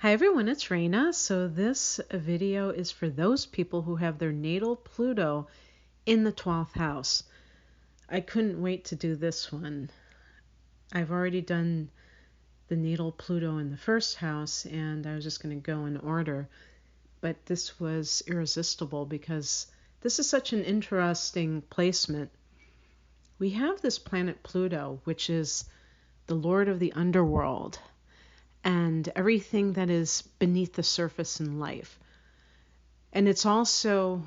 Hi everyone, it's Raina. So this video is for those people who have their natal Pluto in the 12th house. I couldn't wait to do this one. I've already done the natal Pluto in the first house and I was just going to go in order. But this was irresistible because this is such an interesting placement. We have this planet Pluto, which is the lord of the underworld and everything that is beneath the surface in life. And it's also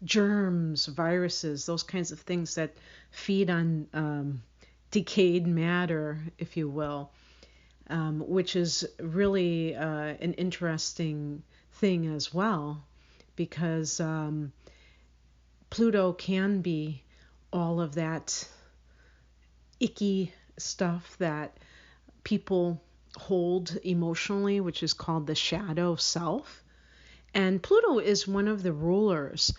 germs, viruses, those kinds of things that feed on decayed matter, if you will, which is really an interesting thing as well, because Pluto can be all of that icky stuff that people hold emotionally, which is called the shadow self. And Pluto is one of the rulers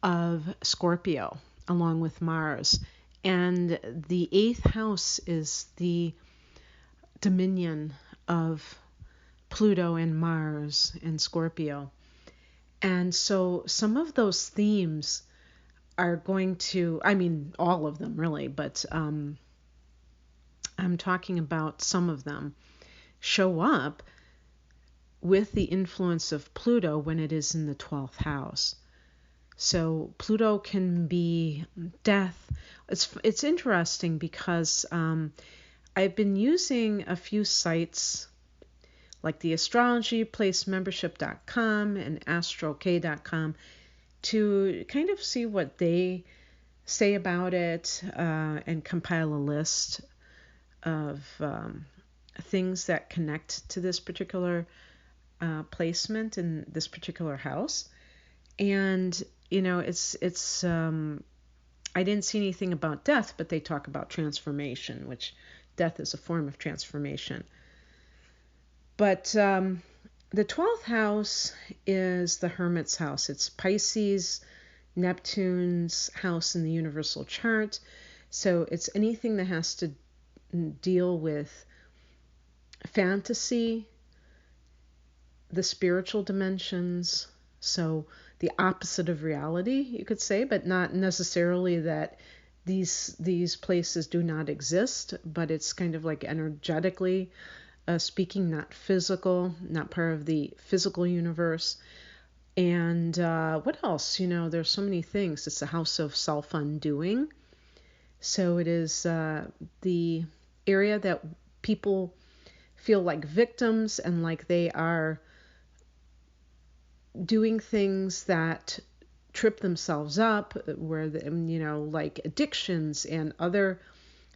of Scorpio, along with Mars. And the 8th house is the dominion of Pluto and Mars and Scorpio. And so some of those themes are going to, all of them really, but I'm talking about some of them, show up with the influence of Pluto when it is in the 12th house. So Pluto can be death. It's interesting because I've been using a few sites like the Astrology, placemembership.com and astrok.com to kind of see what they say about it and compile a list of things that connect to this particular placement in this particular house. And it's I didn't see anything about death, but they talk about transformation, which death is a form of transformation. But the 12th house is the Hermit's house. It's Pisces, Neptune's house in the universal chart. So it's anything that has to deal with fantasy, the spiritual dimensions, so the opposite of reality, you could say, but not necessarily that these places do not exist, but it's kind of like energetically speaking, not physical, not part of the physical universe. And what else? There's so many things. It's a house of self-undoing. So it is the area that people feel like victims and like they are doing things that trip themselves up, where like addictions and other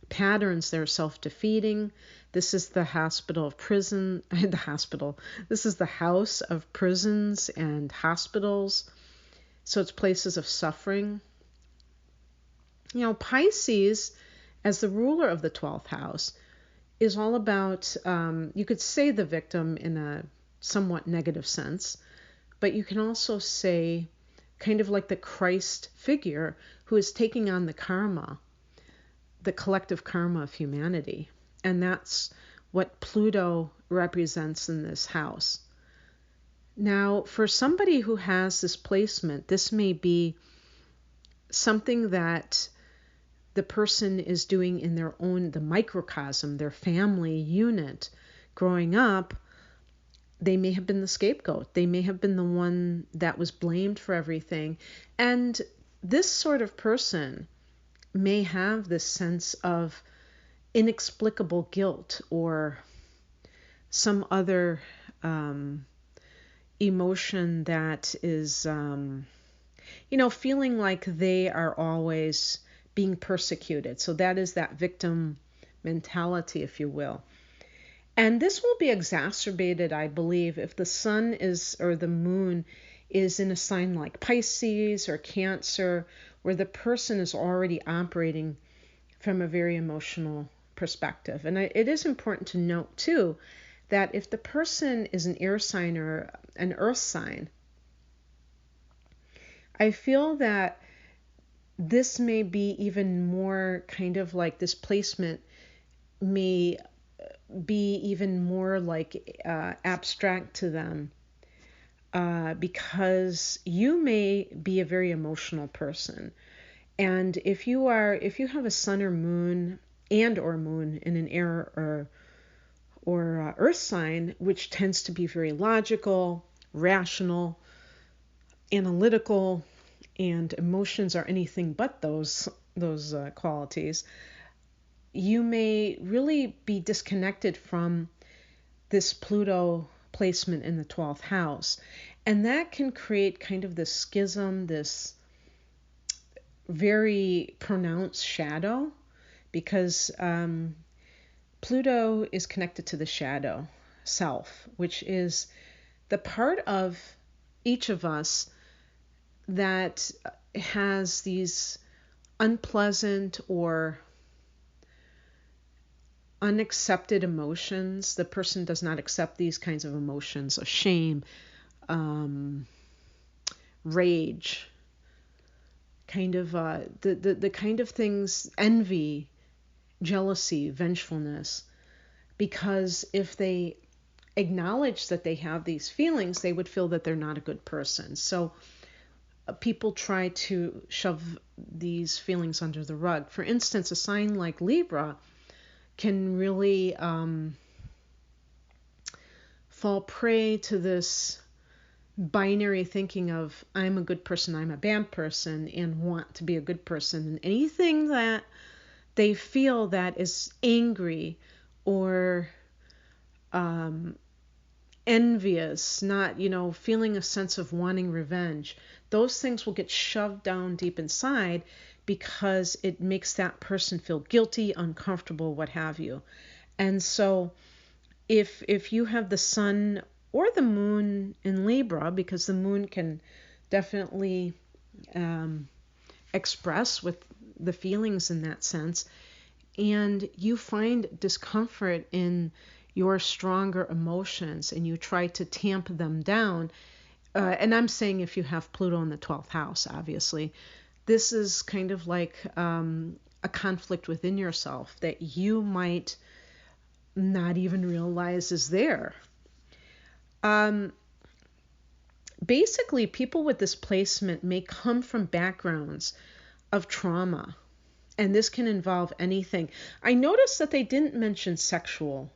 patterns that are self-defeating. This is the hospital of prison, the hospital. This is the house of prisons and hospitals. So it's places of suffering. Pisces, as the ruler of the 12th house, is all about, you could say the victim in a somewhat negative sense, but you can also say kind of like the Christ figure who is taking on the karma, the collective karma of humanity. And that's what Pluto represents in this house. Now, for somebody who has this placement, this may be something that the person is doing in their own, the microcosm, their family unit. Growing up, they may have been the scapegoat. They may have been the one that was blamed for everything. And this sort of person may have this sense of inexplicable guilt or some other emotion that is, feeling like they are always being persecuted. So that is that victim mentality, if you will. And this will be exacerbated, I believe, if the sun is, or the moon is in a sign like Pisces or Cancer, where the person is already operating from a very emotional perspective. And it is important to note, too, that if the person is an air sign or an earth sign, I feel that this may be even more kind of like this placement may be even more like abstract to them, because you may be a very emotional person. And if you have a sun or moon or moon in an air or earth sign, which tends to be very logical, rational, analytical, and emotions are anything but those qualities, you may really be disconnected from this Pluto placement in the 12th house. And that can create kind of this schism, this very pronounced shadow, because Pluto is connected to the shadow self, which is the part of each of us that has these unpleasant or unaccepted emotions. The person does not accept these kinds of emotions of shame, rage, kind of the kind of things, envy, jealousy, vengefulness. Because if they acknowledge that they have these feelings, they would feel that they're not a good person. So people try to shove these feelings under the rug. For instance, a sign like Libra can really fall prey to this binary thinking of I'm a good person, I'm a bad person, and want to be a good person. And anything that they feel that is angry or envious, not, feeling a sense of wanting revenge, those things will get shoved down deep inside because it makes that person feel guilty, uncomfortable, what have you. And so if you have the sun or the moon in Libra, because the moon can definitely express with the feelings in that sense, and you find discomfort in your stronger emotions and you try to tamp them down, and I'm saying if you have Pluto in the 12th house, obviously, this is kind of like a conflict within yourself that you might not even realize is there. Basically, people with displacement may come from backgrounds of trauma, and this can involve anything. I noticed that they didn't mention sexual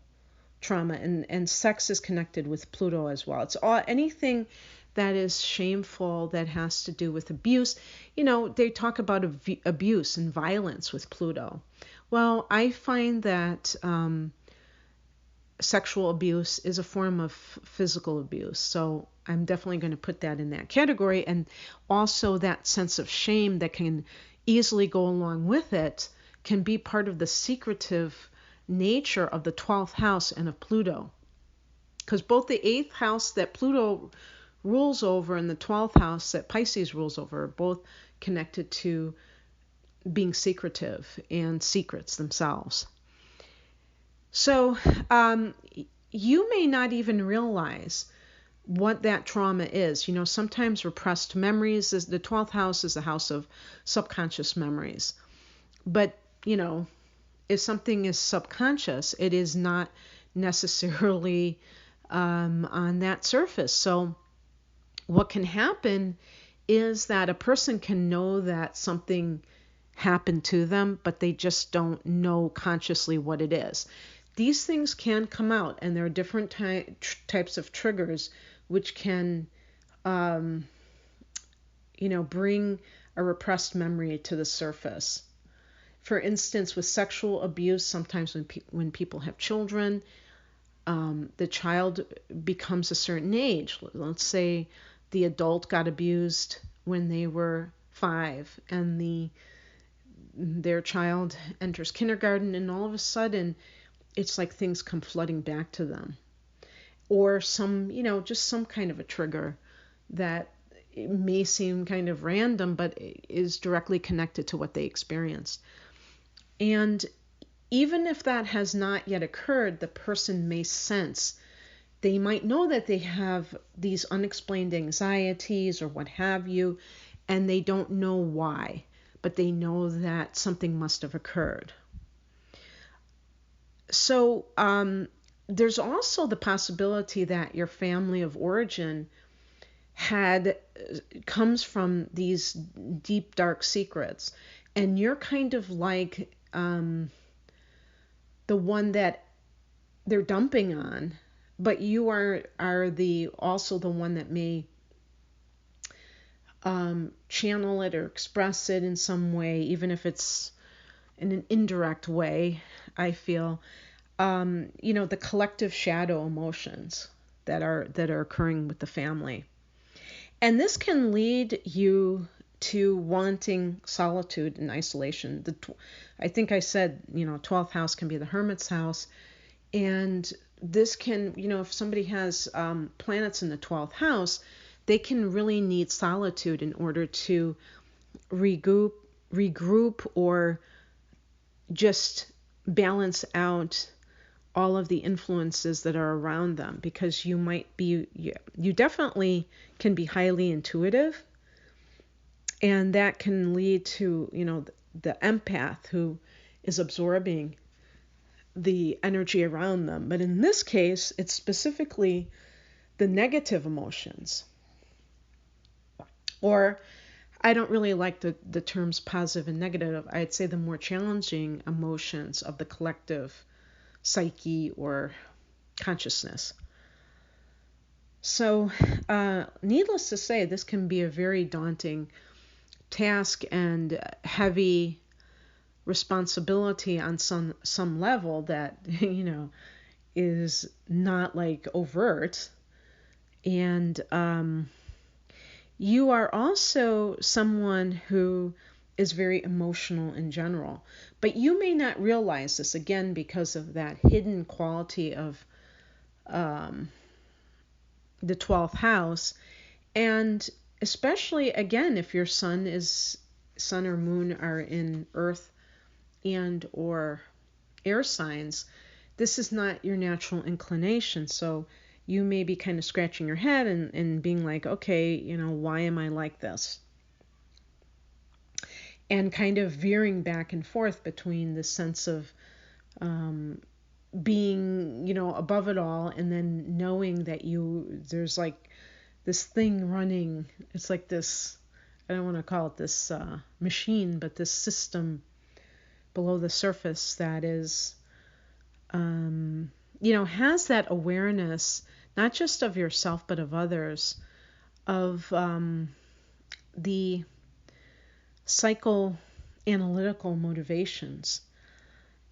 trauma, and sex is connected with Pluto as well. It's all anything that is shameful, that has to do with abuse. They talk about abuse and violence with Pluto. Well, I find that sexual abuse is a form of physical abuse. So I'm definitely going to put that in that category. And also that sense of shame that can easily go along with it can be part of the secretive nature of the 12th house and of Pluto. Because both the 8th house that Pluto rules over and the 12th house that Pisces rules over are both connected to being secretive and secrets themselves. So you may not even realize what that trauma is. Sometimes repressed memories, the 12th house is the house of subconscious memories. But, if something is subconscious, it is not necessarily on that surface. So what can happen is that a person can know that something happened to them, but they just don't know consciously what it is. These things can come out, and there are different types of triggers which can, bring a repressed memory to the surface. For instance, with sexual abuse, sometimes when people have children, the child becomes a certain age. Let's say the adult got abused when they were 5, and their child enters kindergarten, and all of a sudden it's like things come flooding back to them. Or just some kind of a trigger that it may seem kind of random, but is directly connected to what they experienced. And even if that has not yet occurred, the person may sense, they might know that they have these unexplained anxieties or what have you, and they don't know why, but they know that something must have occurred. So there's also the possibility that your family of origin had comes from these deep dark secrets, and you're kind of like the one that they're dumping on, but you are the also the one that may channel it or express it in some way, even if it's in an indirect way. I feel the collective shadow emotions that are occurring with the family. And this can lead you to wanting solitude and isolation. I think I said, 12th house can be the hermit's house. And this can, if somebody has planets in the 12th house, they can really need solitude in order to regroup or just balance out all of the influences that are around them, because you definitely can be highly intuitive, and that can lead to the empath who is absorbing the energy around them. But in this case, it's specifically the negative emotions, or I don't really like the terms positive and negative. I'd say the more challenging emotions of the collective psyche or consciousness. So, needless to say, this can be a very daunting task and heavy responsibility on some level that is not like overt. And you are also someone who is very emotional in general, but you may not realize this, again, because of that hidden quality of the 12th house. And especially, again, if your sun or moon are in earth and or air signs, this is not your natural inclination. So you may be kind of scratching your head and being like, okay, why am I like this? And kind of veering back and forth between the sense of being, above it all, and then knowing that there's like this thing running. It's like this, I don't want to call it this machine, but this system below the surface that is, has that awareness, not just of yourself, but of others, of the psychoanalytical motivations.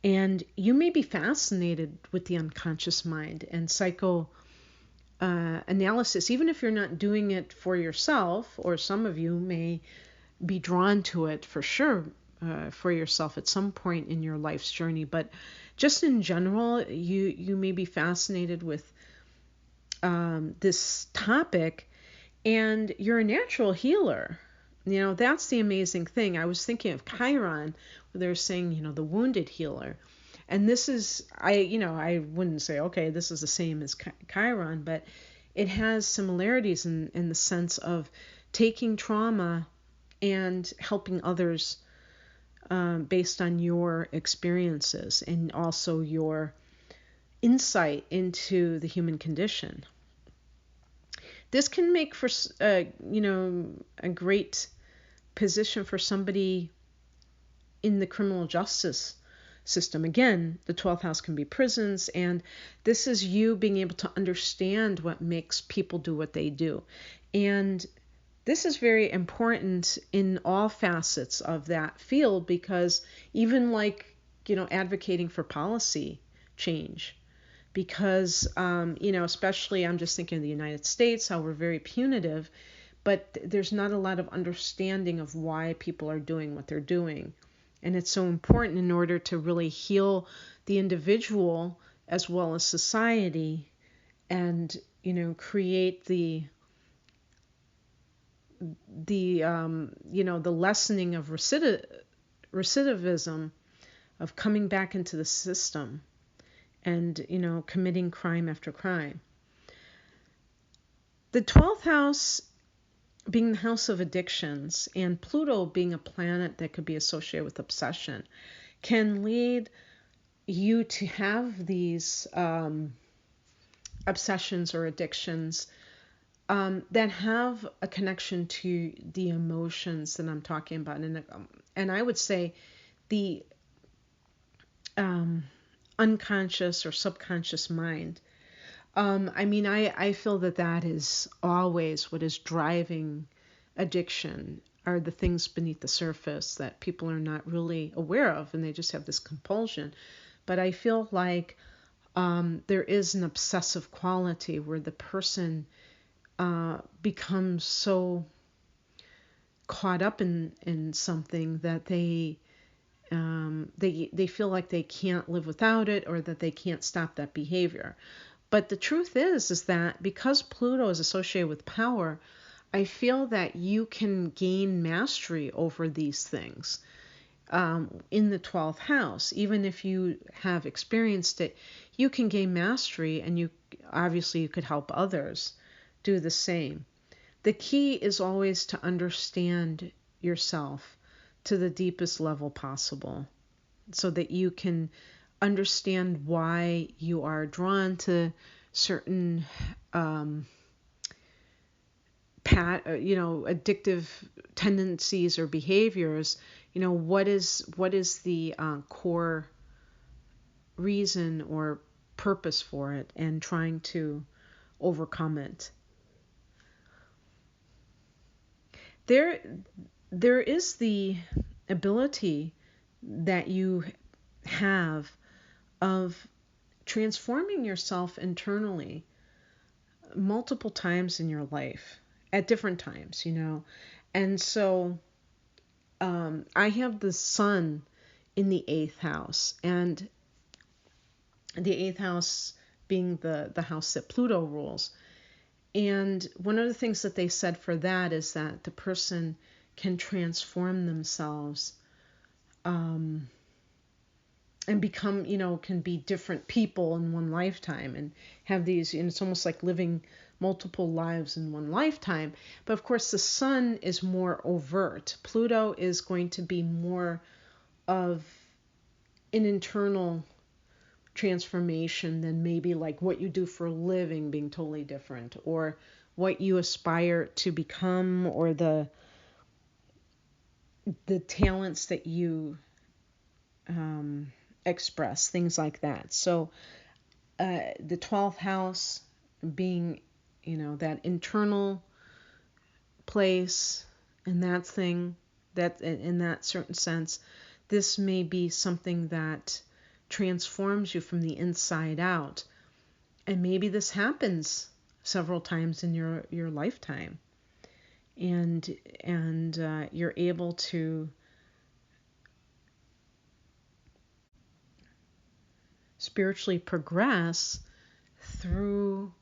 And you may be fascinated with the unconscious mind and analysis, even if you're not doing it for yourself, or some of you may be drawn to it for sure for yourself at some point in your life's journey. But just in general, you may be fascinated with this topic, and you're a natural healer. That's the amazing thing. I was thinking of Chiron, where they're saying, the wounded healer. And this is, I wouldn't say, okay, this is the same as Chiron, but it has similarities in the sense of taking trauma and helping others based on your experiences and also your insight into the human condition. This can make for, a great position for somebody in the criminal justice system. Again, the 12th house can be prisons, and this is you being able to understand what makes people do what they do. And this is very important in all facets of that field, because even like, advocating for policy change, because, especially I'm just thinking of the United States, how we're very punitive, but there's not a lot of understanding of why people are doing what they're doing. And it's so important in order to really heal the individual as well as society, and, create the lessening of recidivism, of coming back into the system and, committing crime after crime. The 12th house being the house of addictions, and Pluto being a planet that could be associated with obsession, can lead you to have these obsessions or addictions that have a connection to the emotions that I'm talking about. And I would say the unconscious or subconscious mind. I feel that that is always what is driving addiction, are the things beneath the surface that people are not really aware of, and they just have this compulsion. But I feel like there is an obsessive quality where the person becomes so caught up in something that they feel like they can't live without it, or that they can't stop that behavior. But the truth is that because Pluto is associated with power, I feel that you can gain mastery over these things in the 12th house. Even if you have experienced it, you can gain mastery, and you could help others do the same. The key is always to understand yourself to the deepest level possible, so that you can understand why you are drawn to certain addictive tendencies or behaviors. What is the core reason or purpose for it, and trying to overcome it. There is the ability that you have of transforming yourself internally multiple times in your life at different times. And so I have the sun in the 8th house, and the 8th house being the house that Pluto rules. And one of the things that they said for that is that the person can transform themselves and become, can be different people in one lifetime, and have these, it's almost like living multiple lives in one lifetime. But of course, the sun is more overt. Pluto is going to be more of an internal transformation than maybe like what you do for a living being totally different, or what you aspire to become, or the talents that you express, things like that. So the 12th house being, that internal place, and that thing, that in that certain sense, this may be something that transforms you from the inside out. And maybe this happens several times in your lifetime, and you're able to spiritually progress through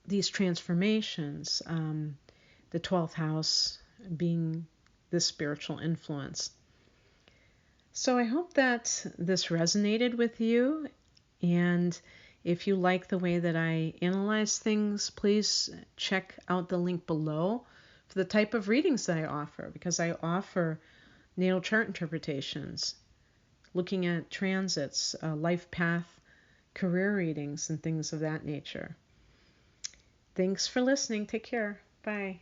these transformations, the 12th house being this spiritual influence. So I hope that this resonated with you, and if you like the way that I analyze things, please check out the link below for the type of readings that I offer, because I offer natal chart interpretations, looking at transits, life path, career readings, and things of that nature. Thanks for listening. Take care. Bye.